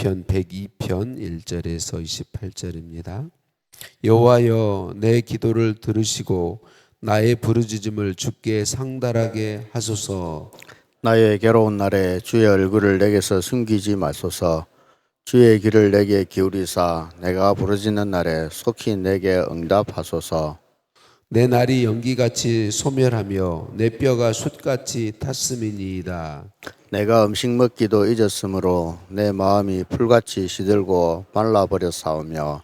시편 102편 1절에서 28절입니다. 여호와여 내 기도를 들으시고 나의 부르짖음을 주께 상달하게 하소서. 나의 괴로운 날에 주의 얼굴을 내게서 숨기지 마소서. 주의 귀를 내게 기울이사 내가 부르짖는 날에 속히 내게 응답하소서. 내 날이 연기같이 소멸하며 내 뼈가 숯같이 탔음이니이다. 내가 음식 먹기도 잊었으므로 내 마음이 풀같이 시들고 말라버렸사오며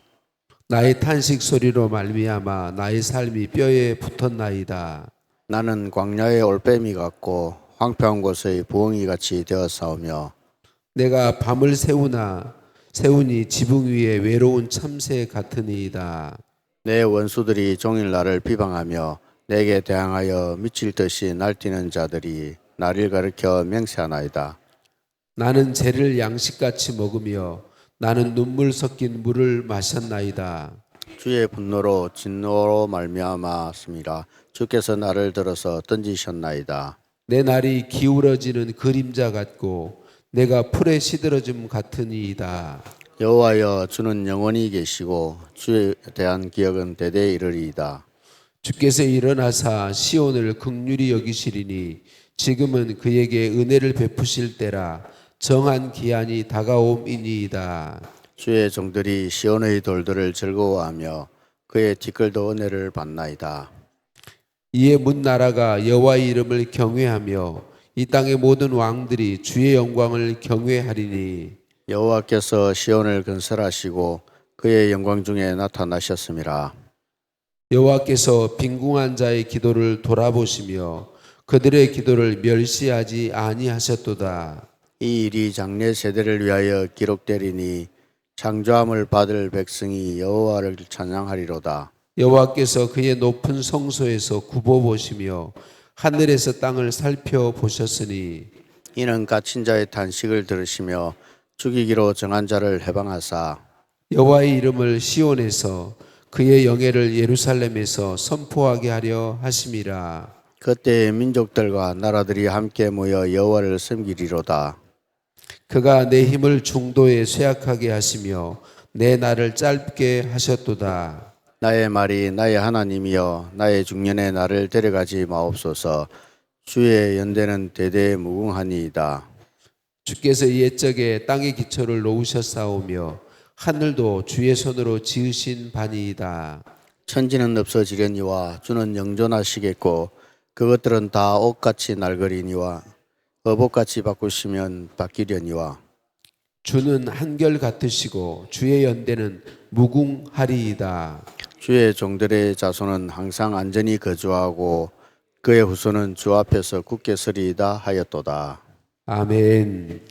나의 탄식 소리로 말미암아 나의 삶이 뼈에 붙었나이다. 나는 광야의 올빼미 같고 황폐한 곳의 부엉이 같이 되었사오며 내가 밤을 세우니 지붕 위에 외로운 참새 같으니이다. 내 원수들이 종일 나를 비방하며 내게 대항하여 미칠 듯이 날뛰는 자들이 나를 가리켜 맹세하나이다. 나는 재를 양식같이 먹으며 나는 눈물 섞인 물을 마셨나이다. 주의 분노로 진노로 말미암았음이라. 주께서 나를 들어서 던지셨나이다. 내 날이 기울어지는 그림자 같고 내가 풀에 시들어짐 같으니이다. 여호와여 주는 영원히 계시고 주에 대한 기억은 대대에 이르리이다. 주께서 일어나사 시온을 긍휼히 여기시리니 지금은 그에게 은혜를 베푸실 때라. 정한 기한이 다가옴이니이다. 주의 종들이 시온의 돌들을 즐거워하며 그의 티끌도 은혜를 받나이다. 이에 문 나라가 여호와의 이름을 경외하며 이 땅의 모든 왕들이 주의 영광을 경외하리니 여호와께서 시온을 건설하시고 그의 영광 중에 나타나셨음이라. 여호와께서 빈궁한 자의 기도를 돌아보시며 그들의 기도를 멸시하지 아니하셨도다. 이 일이 장래 세대를 위하여 기록되리니 창조함을 받을 백성이 여호와를 찬양하리로다. 여호와께서 그의 높은 성소에서 굽어보시며 하늘에서 땅을 살펴보셨으니 이는 갇힌 자의 탄식을 들으시며 죽이기로 정한 자를 해방하사 여호와의 이름을 시온에서 그의 영예를 예루살렘에서 선포하게 하려 하심이라. 그때 민족들과 나라들이 함께 모여 여호와를 섬기리로다. 그가 내 힘을 중도에 쇠약하게 하시며 내 날을 짧게 하셨도다. 나의 말이 나의 하나님이여 나의 중년에 나를 데려가지 마옵소서. 주의 연대는 대대 무궁하니이다. 주께서 옛적에 땅의 기초를 놓으셨사오며 하늘도 주의 손으로 지으신 바니이다. 천지는 없어지려니와 주는 영존하시겠고 그것들은 다 옷같이 날거리니와 어복같이 바꾸시면 바뀌려니와 주는 한결 같으시고 주의 연대는 무궁하리이다. 주의 종들의 자손은 항상 안전히 거주하고 그의 후손은 주 앞에서 굳게 서리이다 하였도다. 아멘.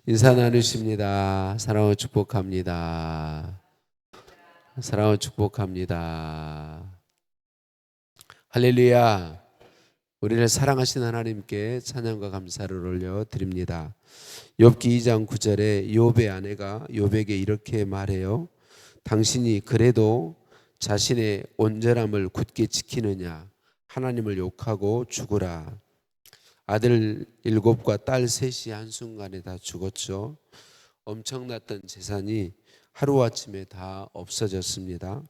인사 나누십니다. 사랑을 축복합니다. 사랑을 축복합니다. 할렐루야. 우리를 사랑하신 하나님께 찬양과 감사를 올려드립니다. 욥기 2장 9절에 욥의 아내가 욥에게 이렇게 말해요. 당신이 그래도 자신의 온전함을 굳게 지키느냐? 하나님을 욕하고 죽으라. 아들 7과 딸 셋이 한순간에 다 죽었죠. 엄청났던 재산이 하루아침에 다 없어졌습니다.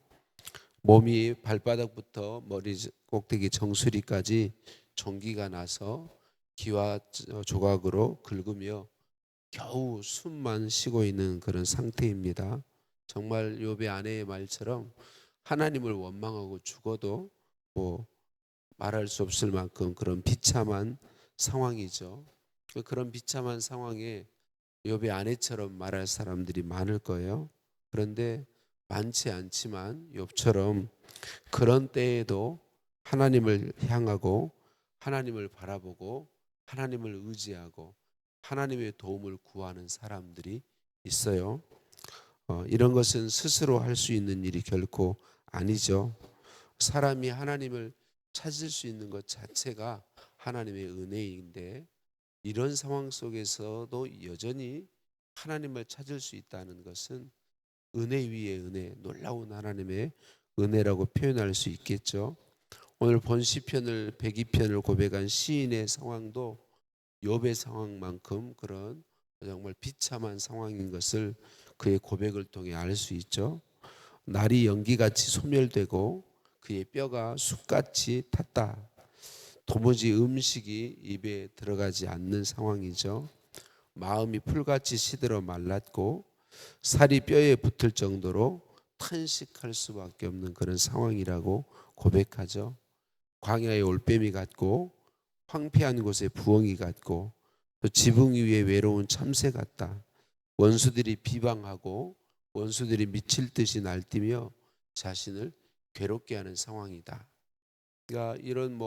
몸이 발바닥부터 머리 꼭대기 정수리까지 전기가 나서 기와 조각으로 긁으며 겨우 숨만 쉬고 있는 그런 상태입니다. 정말 욥의 아내의 말처럼 하나님을 원망하고 죽어도 뭐 말할 수 없을 만큼 그런 비참한 상황이죠. 그런 비참한 상황에 욥의 아내처럼 말할 사람들이 많을 거예요. 그런데 많지 않지만 욥처럼 그런 때에도 하나님을 향하고 하나님을 바라보고 하나님을 의지하고 하나님의 도움을 구하는 사람들이 있어요. 이런 것은 스스로 할 수 있는 일이 결코 아니죠. 사람이 하나님을 찾을 수 있는 것 자체가 하나님의 은혜인데 이런 상황 속에서도 여전히 하나님을 찾을 수 있다는 것은 은혜 위에 은혜, 놀라운 하나님의 은혜라고 표현할 수 있겠죠. 오늘 본 시편을 102편을 고백한 시인의 상황도 욥의 상황만큼 그런 정말 비참한 상황인 것을 그의 고백을 통해 알 수 있죠. 날이 연기같이 소멸되고 그의 뼈가 숯같이 탔다. 도무지 음식이 입에 들어가지 않는 상황이죠. 마음이 풀같이 시들어 말랐고 살이 뼈에 붙을 정도로 탄식할 수밖에 없는 그런 상황이라고 고백하죠. 광야의 올빼미 같고 황폐한 곳의 부엉이 같고 또 지붕 위에 외로운 참새 같다. 원수들이 비방하고 원수들이 미칠 듯이 날뛰며 자신을 괴롭게 하는 상황이다. 그러니까 이런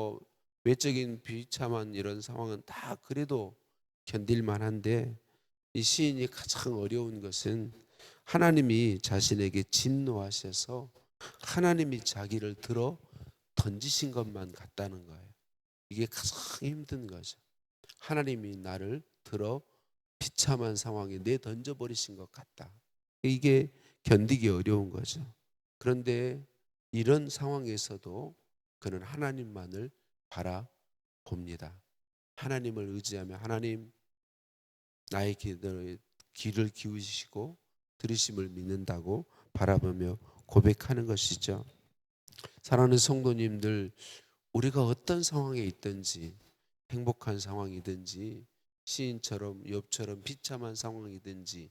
외적인 비참한 이런 상황은 다 그래도 견딜 만한데 이 시인이 가장 어려운 것은 하나님이 자신에게 진노하셔서 하나님이 자기를 들어 던지신 것만 같다는 거예요. 이게 가장 힘든 거죠. 하나님이 나를 들어 비참한 상황에 내던져 버리신 것 같다. 이게 견디기 어려운 거죠. 그런데 이런 상황에서도 그는 하나님만을 바라봅니다. 하나님을 의지하며 하나님 나의 귀를 기울이시고 들으심을 믿는다고 바라보며 고백하는 것이죠. 사랑하는 성도님들, 우리가 어떤 상황에 있든지 행복한 상황이든지 시인처럼 욥처럼 비참한 상황이든지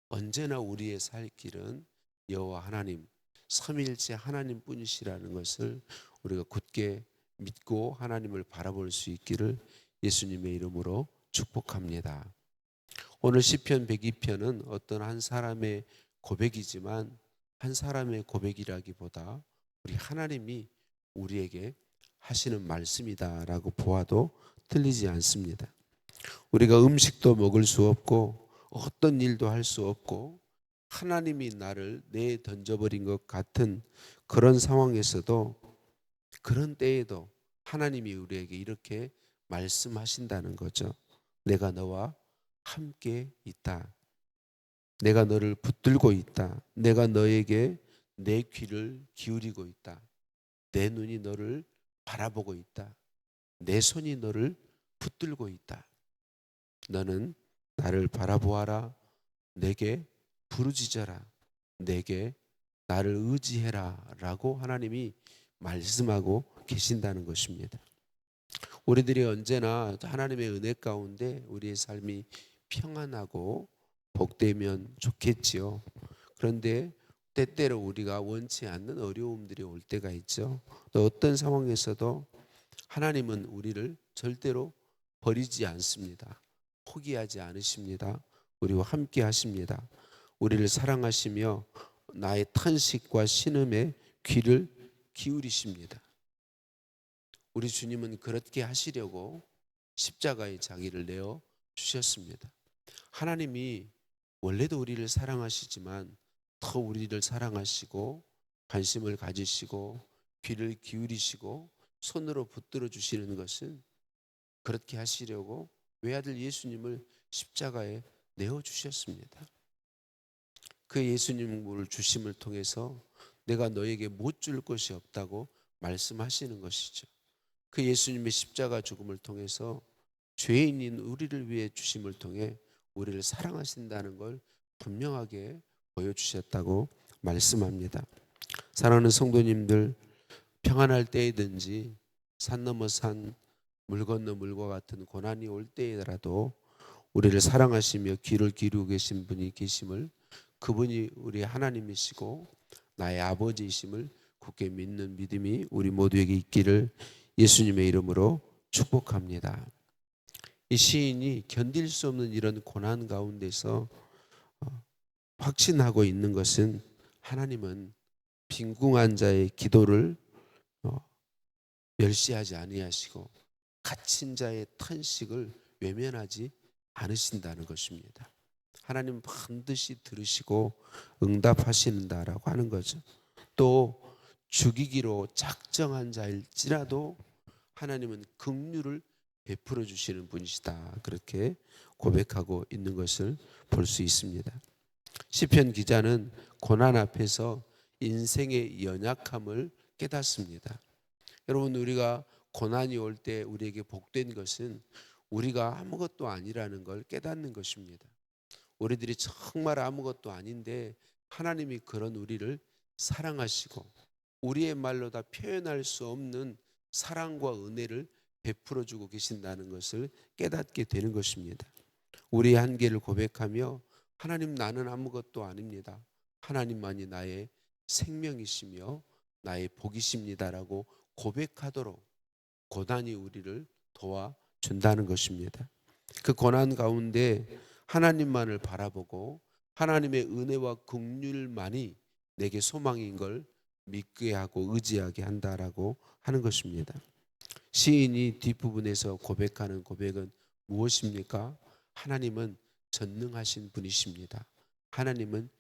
언제나 우리의 살 길은 여호와 하나님 삼위일체 하나님뿐이시라는 것을 우리가 굳게 믿고 하나님을 바라볼 수 있기를 예수님의 이름으로 축복합니다. 오늘 시편 102편은 어떤 한 사람의 고백이지만 한 사람의 고백이라기보다 우리 하나님이 우리에게 하시는 말씀이다라고 보아도 틀리지 않습니다. 우리가 음식도 먹을 수 없고 어떤 일도 할 수 없고 하나님이 나를 내에 던져버린 것 같은 그런 상황에서도 그런 때에도 하나님이 우리에게 이렇게 말씀하신다는 거죠. 내가 너와 함께 있다. 내가 너를 붙들고 있다. 내가 너에게 내 귀를 기울이고 있다. 내 눈이 너를 바라보고 있다. 내 손이 너를 붙들고 있다. 너는 나를 바라보아라. 내게 부르짖어라. 내게 나를 의지해라 라고 하나님이 말씀하고 계신다는 것입니다. 우리들이 언제나 하나님의 은혜 가운데 우리의 삶이 평안하고 복되면 좋겠지요. 그런데 때때로 우리가 원치 않는 어려움들이 올 때가 있죠. 또 어떤 상황에서도 하나님은 우리를 절대로 버리지 않습니다. 포기하지 않으십니다. 우리와 함께 하십니다. 우리를 사랑하시며 나의 탄식과 신음에 귀를 기울이십니다. 우리 주님은 그렇게 하시려고 십자가에 자기를 내어 주셨습니다. 하나님이 원래도 우리를 사랑하시지만 더 우리를 사랑하시고 관심을 가지시고 귀를 기울이시고 손으로 붙들어 주시는 것은 그렇게 하시려고 외아들 예수님을 십자가에 내어 주셨습니다. 그 예수님을 주심을 통해서 내가 너에게 못 줄 것이 없다고 말씀하시는 것이죠. 그 예수님의 십자가 죽음을 통해서 죄인인 우리를 위해 주심을 통해 우리를 사랑하신다는 걸 분명하게 보여주셨다고 말씀합니다. 사랑하는 성도님들, 평안할 때이든지 산 넘어 산, 물 건너 물과 같은 고난이 올 때에라도 우리를 사랑하시며 귀를 기울이고 계신 분이 계심을, 그분이 우리 하나님이시고 나의 아버지이심을 굳게 믿는 믿음이 우리 모두에게 있기를 예수님의 이름으로 축복합니다. 이 시인이 견딜 수 없는 이런 고난 가운데서 확신하고 있는 것은 하나님은 빈궁한 자의 기도를 멸시하지 아니하시고 갇힌 자의 탄식을 외면하지 않으신다는 것입니다. 하나님은 반드시 들으시고 응답하신다라고 하는 거죠. 또 죽이기로 작정한 자일지라도 하나님은 긍휼을 베풀어 주시는 분이시다. 그렇게 고백하고 있는 것을 볼 수 있습니다. 시편 기자는 고난 앞에서 인생의 연약함을 깨닫습니다. 여러분, 우리가 고난이 올 때 우리에게 복된 것은 우리가 아무것도 아니라는 걸 깨닫는 것입니다. 우리들이 정말 아무것도 아닌데 하나님이 그런 우리를 사랑하시고 우리의 말로 다 표현할 수 없는 사랑과 은혜를 베풀어 주고 계신다는 것을 깨닫게 되는 것입니다. 우리의 한계를 고백하며 하나님, 나는 아무것도 아닙니다. 하나님만이 나의 생명이시며 나의 복이십니다라고 고백하도록 고난이 우리를 도와준다는 것입니다. 그 고난 가운데 하나님만을 바라보고 하나님의 은혜와 긍휼만이 내게 소망인 걸 믿게 하고 의지하게 한다라고 하는 것입니다. 시인이 뒷부분에서 고백하는 고백은 무엇입니까? 하나님은 전능하신 분이십니다. 하나님은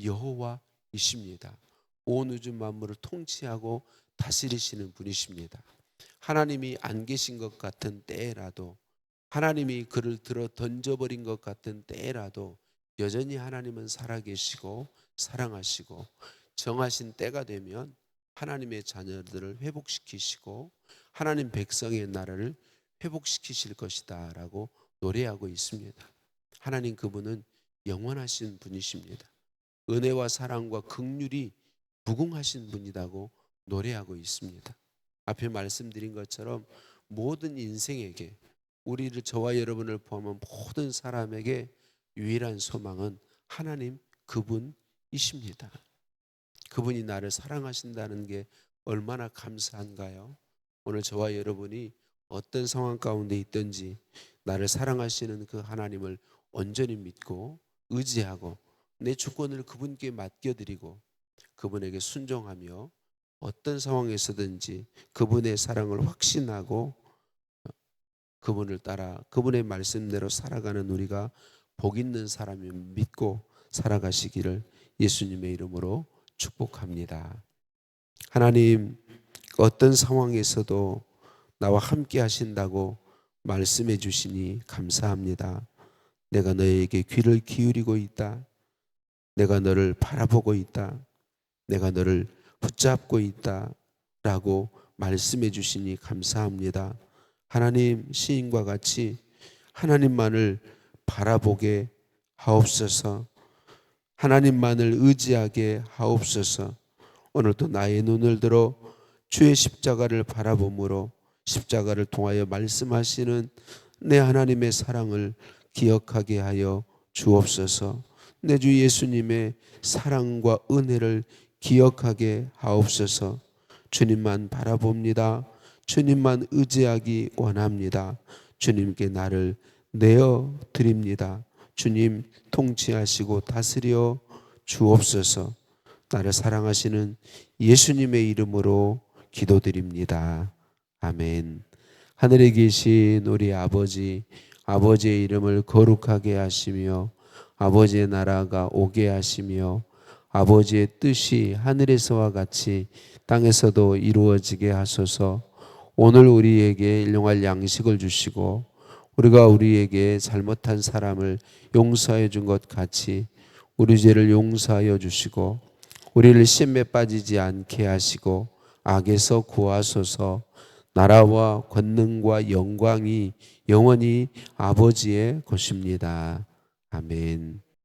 여호와이십니다. 온 우주 만물을 통치하고 다스리시는 분이십니다. 하나님이 안 계신 것 같은 때라도, 하나님이 그를 들어 던져버린 것 같은 때라도 여전히 하나님은 살아계시고 사랑하시고 정하신 때가 되면 하나님의 자녀들을 회복시키시고 하나님 백성의 나라를 회복시키실 것이다 라고 노래하고 있습니다. 하나님, 그분은 영원하신 분이십니다. 은혜와 사랑과 긍휼이 무궁하신 분이라고 노래하고 있습니다. 앞에 말씀드린 것처럼 모든 인생에게, 우리를, 저와 여러분을 포함한 모든 사람에게 유일한 소망은 하나님 그분이십니다. 그분이 나를 사랑하신다는 게 얼마나 감사한가요? 오늘 저와 여러분이 어떤 상황 가운데 있든지 나를 사랑하시는 그 하나님을 온전히 믿고 의지하고 내 주권을 그분께 맡겨드리고 그분에게 순종하며 어떤 상황에서든지 그분의 사랑을 확신하고 그분을 따라 그분의 말씀대로 살아가는 우리가 복 있는 사람이 믿고 살아가시기를 예수님의 이름으로 축복합니다. 하나님, 어떤 상황에서도 나와 함께 하신다고 말씀해 주시니 감사합니다. 내가 너에게 귀를 기울이고 있다. 내가 너를 바라보고 있다. 내가 너를 붙잡고 있다 라고 말씀해 주시니 감사합니다. 하나님, 시인과 같이 하나님만을 바라보게 하옵소서. 하나님만을 의지하게 하옵소서. 오늘도 나의 눈을 들어 주의 십자가를 바라봄으로 십자가를 통하여 말씀하시는 내 하나님의 사랑을 기억하게 하여 주옵소서. 내 주 예수님의 사랑과 은혜를 기억하게 하옵소서. 주님만 바라봅니다. 주님만 의지하기 원합니다. 주님께 나를 내어 드립니다. 주님 통치하시고 다스려 주옵소서. 나를 사랑하시는 예수님의 이름으로 기도드립니다. 아멘. 하늘에 계신 우리 아버지, 아버지의 이름을 거룩하게 하시며 아버지의 나라가 오게 하시며 아버지의 뜻이 하늘에서와 같이 땅에서도 이루어지게 하소서. 오늘 우리에게 일용할 양식을 주시고 우리가 우리에게 잘못한 사람을 용서해 준 것 같이 우리 죄를 용서하여 주시고 우리를 시험에 빠지지 않게 하시고 악에서 구하소서. 나라와 권능과 영광이 영원히 아버지의 것입니다. 아멘.